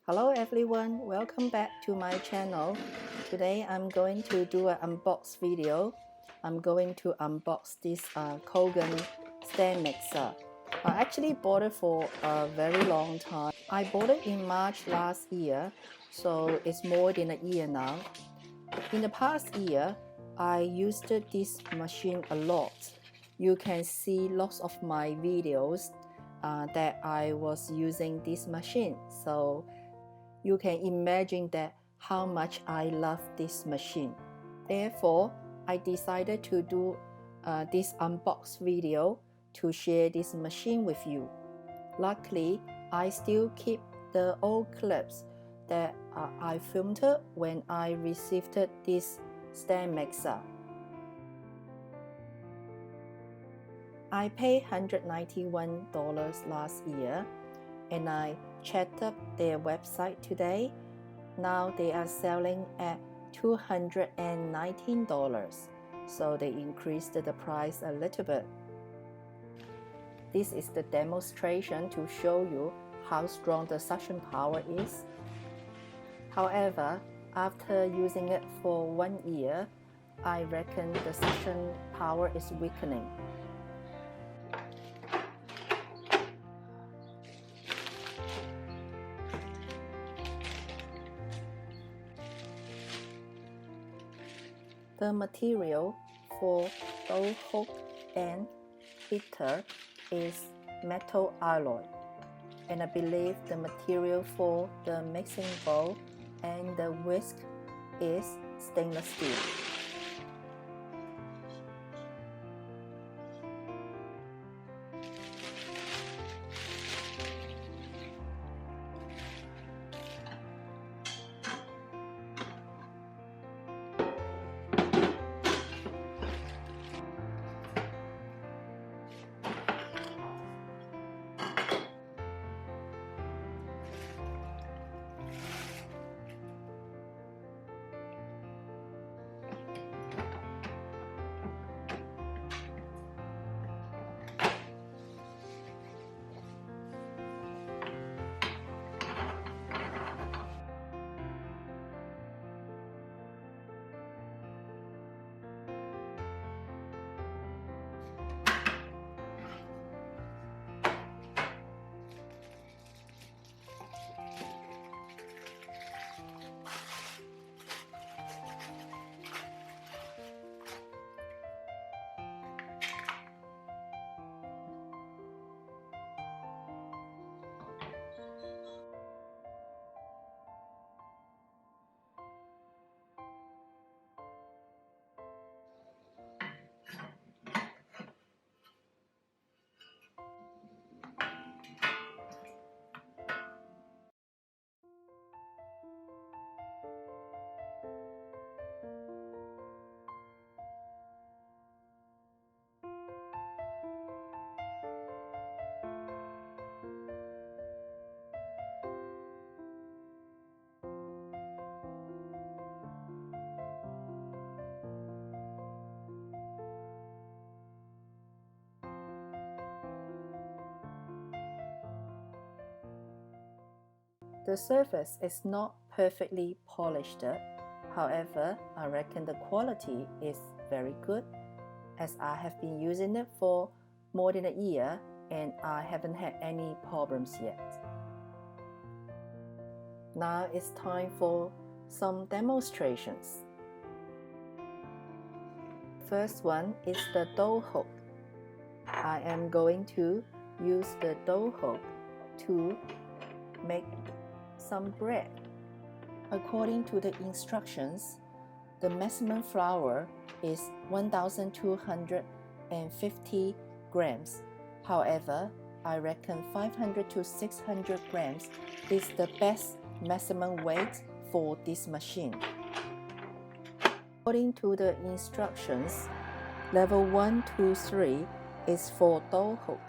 Hello everyone, welcome back to my channel. Today I'm going to do an unbox video. I'm going to unbox this Kogan stand mixer. I actually bought it for a very long time. I bought it in March last year, so it's more than a year now. In the past year, I used this machine a lot. You can see lots of my videos that I was using this machine. So you can imagine that how much I love this machine. Therefore, I decided to do this unbox video to share this machine with you. Luckily, I still keep the old clips that I filmed when I received this stand mixer. I paid $191 last year, and I checked up their website today. Now they are selling at $219, so they increased the price a little bit. This is the demonstration to show you how strong the suction power is. However, after using it for 1 year, I reckon the suction power is weakening. The material for dough hook and heater is metal alloy, and I believe the material for the mixing bowl and the whisk is stainless steel. The surface is not perfectly polished, however, I reckon the quality is very good, as I have been using it for more than a year and I haven't had any problems yet. Now it's time for some demonstrations. First one is the dough hook. I am going to use the dough hook to make some bread. According to the instructions, the maximum flour is 1,250 grams. However, I reckon 500 to 600 grams is the best maximum weight for this machine. According to the instructions, level 1 to 3 is for dough hook.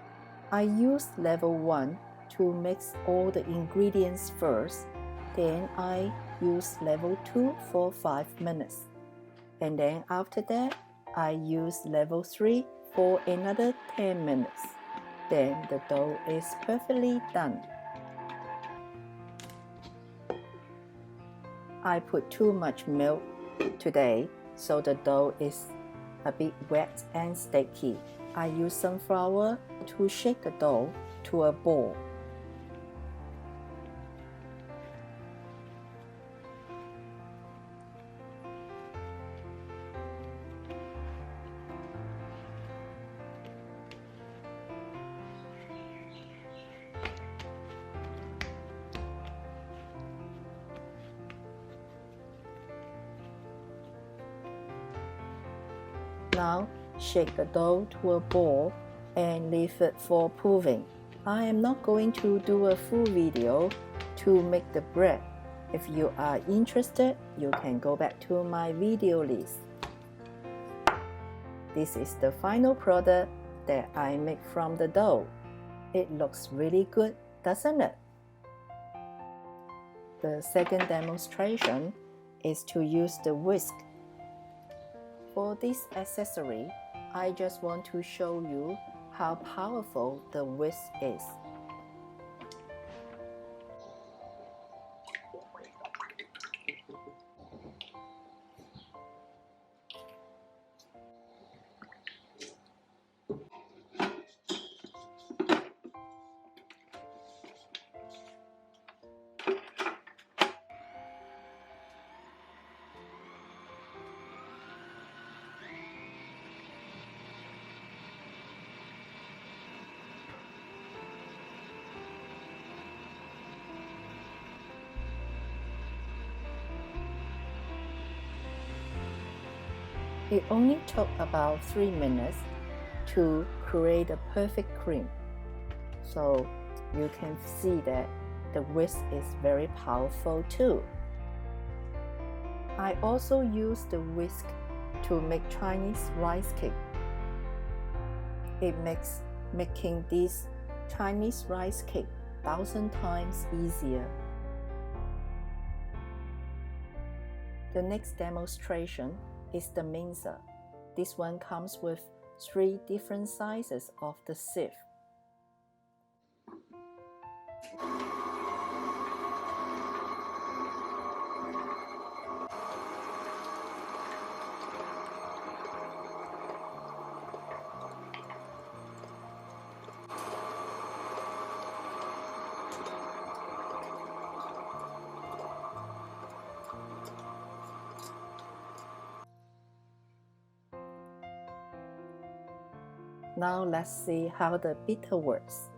I used level 1 to mix all the ingredients first, then I use level 2 for 5 minutes, and then after that I use level 3 for another 10 minutes. Then the dough is perfectly done. I put too much milk today, so the dough is a bit wet and sticky. I use some flour to shake the dough to a ball. Now, shake the dough to a ball and leave it for proving. I am not going to do a full video to make the bread. If you are interested, you can go back to my video list. This is the final product that I make from the dough. It looks really good, doesn't it? The second demonstration is to use the whisk. For this accessory, I just want to show you how powerful the whisk is. It only took about 3 minutes to create a perfect cream. So you can see that the whisk is very powerful too. I also use the whisk to make Chinese rice cake. It makes making this Chinese rice cake 1,000 times easier. The next demonstration is the Minza. This one comes with 3 different sizes of the sieve. Now let's see how the beater works.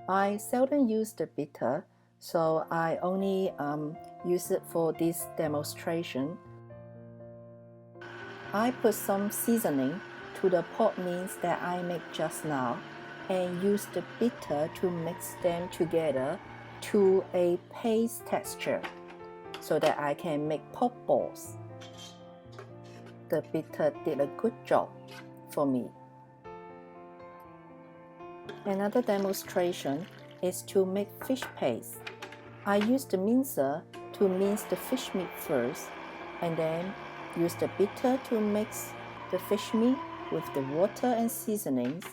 I seldom use the beater, so I only use it for this demonstration. I put some seasoning to the pork mince that I made just now and use the beater to mix them together to a paste texture so that I can make pork balls. The beater did a good job for me. Another demonstration is to make fish paste. I use the mincer to mince the fish meat first, and then use the beater to mix the fish meat with the water and seasonings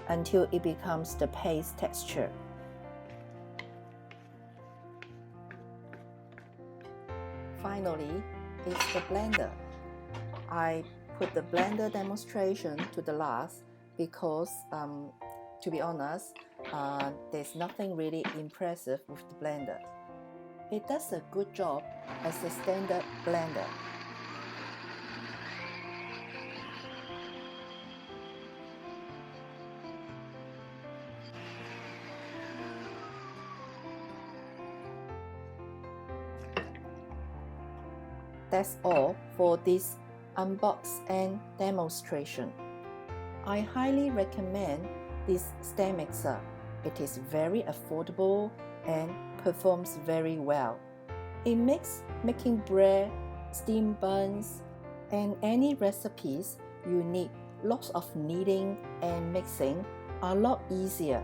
until it becomes the paste texture. Finally, is the blender. I put the blender demonstration to the last because, to be honest, there's nothing really impressive with the blender. It does a good job as a standard blender. That's all for this unbox and demonstration. I highly recommend this stand mixer. It is very affordable and performs very well. It makes making bread, steam buns, and any recipes you need lots of kneading and mixing a lot easier.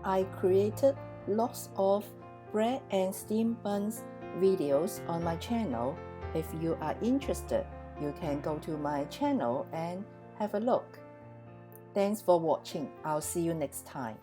I created lots of bread and steam buns videos on my channel. If you are interested, you can go to my channel and have a look. Thanks for watching. I'll see you next time.